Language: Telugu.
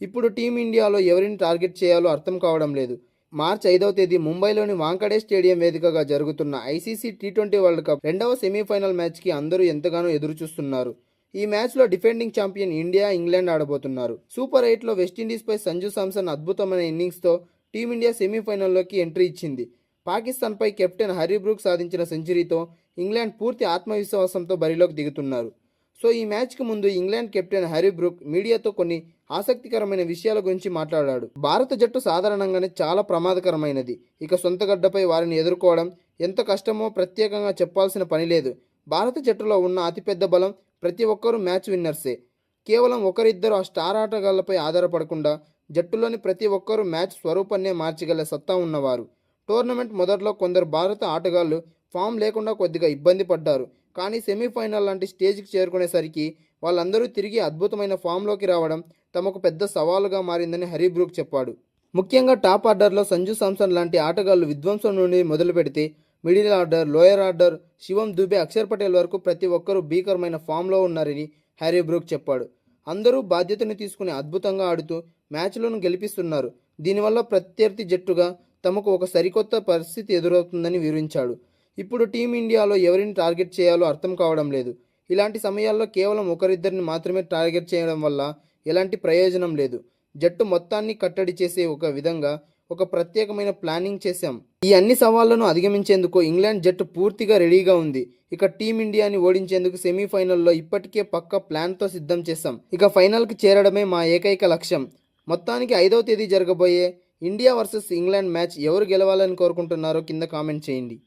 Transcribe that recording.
ఇప్పుడు టీమిండియాలో ఎవరిని టార్గెట్ చేయాలో అర్థం కావడం లేదు. మార్చి 5వ తేదీ ముంబైలోని వాంఖడే స్టేడియం వేదికగా జరుగుతున్న ఐసీసీ టీ20 వరల్డ్ కప్ రెండవ సెమీఫైనల్ మ్యాచ్కి అందరూ ఎంతగానో ఎదురుచూస్తున్నారు. ఈ మ్యాచ్లో డిఫెండింగ్ ఛాంపియన్ ఇండియా, ఇంగ్లాండ్ ఆడబోతున్నారు. సూపర్ 8లో వెస్టిండీస్పై సంజు శాంసన్ అద్భుతమైన ఇన్నింగ్స్తో టీమిండియా సెమీఫైనల్లోకి ఎంట్రీ ఇచ్చింది. పాకిస్తాన్పై కెప్టెన్ హరీ బ్రూక్ సాధించిన సెంచరీతో ఇంగ్లాండ్ పూర్తి ఆత్మవిశ్వాసంతో బరిలోకి దిగుతున్నారు. సో ఈ మ్యాచ్కి ముందు ఇంగ్లాండ్ కెప్టెన్ హ్యారీ బ్రూక్ మీడియాతో కొన్ని ఆసక్తికరమైన విషయాల గురించి మాట్లాడాడు. భారత జట్టు సాధారణంగానే చాలా ప్రమాదకరమైనది. ఇక సొంత గడ్డపై వారిని ఎదుర్కోవడం ఎంత కష్టమో ప్రత్యేకంగా చెప్పాల్సిన పని లేదు. భారత జట్టులో ఉన్న అతిపెద్ద బలం ప్రతి ఒక్కరూ మ్యాచ్ విన్నర్సే. కేవలం ఒకరిద్దరు ఆ స్టార్ ఆటగాళ్లపై ఆధారపడకుండా జట్టులోని ప్రతి ఒక్కరూ మ్యాచ్ స్వరూపాన్నే మార్చగల సత్తా ఉన్నవారు. టోర్నమెంట్ మొదట్లో కొందరు భారత ఆటగాళ్లు ఫామ్ లేకుండా కొద్దిగా ఇబ్బంది పడ్డారు. కానీ సెమీఫైనల్ లాంటి స్టేజ్కి చేరుకునేసరికి వాళ్ళందరూ తిరిగి అద్భుతమైన ఫామ్లోకి రావడం తమకు పెద్ద సవాలుగా మారిందని హరీ బ్రూక్ చెప్పాడు. ముఖ్యంగా టాప్ ఆర్డర్లో సంజు శాంసన్ లాంటి ఆటగాళ్లు విధ్వంసం నుండి మొదలు పెడితే మిడిల్ ఆర్డర్, లోయర్ ఆర్డర్, శివం దుబే, అక్షర్ పటేల్ వరకు ప్రతి ఒక్కరూ భీకరమైన ఫామ్లో ఉన్నారని హ్యారీ బ్రూక్ చెప్పాడు. అందరూ బాధ్యతను తీసుకుని అద్భుతంగా ఆడుతూ మ్యాచ్లను గెలిపిస్తున్నారు. దీనివల్ల ప్రత్యర్థి జట్టుగా తమకు ఒక సరికొత్త పరిస్థితి ఎదురవుతుందని వివరించాడు. ఇప్పుడు టీమిండియాలో ఎవరిని టార్గెట్ చేయాలో అర్థం కావడం లేదు. ఇలాంటి సమయాల్లో కేవలం ఒకరిద్దరిని మాత్రమే టార్గెట్ చేయడం వల్ల ఎలాంటి ప్రయోజనం లేదు. జట్టు మొత్తాన్ని కట్టడి చేసే ఒక విధంగా ఒక ప్రత్యేకమైన ప్లానింగ్ చేశాం. ఈ అన్ని సవాళ్లను అధిగమించేందుకు ఇంగ్లాండ్ జట్టు పూర్తిగా రెడీగా ఉంది. ఇక టీమిండియాని ఓడించేందుకు సెమీఫైనల్లో ఇప్పటికే పక్క ప్లాన్తో సిద్ధం చేశాం. ఇక ఫైనల్కి చేరడమే మా ఏకైక లక్ష్యం. మొత్తానికి 5వ తేదీ జరగబోయే ఇండియా వర్సెస్ ఇంగ్లాండ్ మ్యాచ్ ఎవరు గెలవాలని కోరుకుంటున్నారో కింద కామెంట్ చేయండి.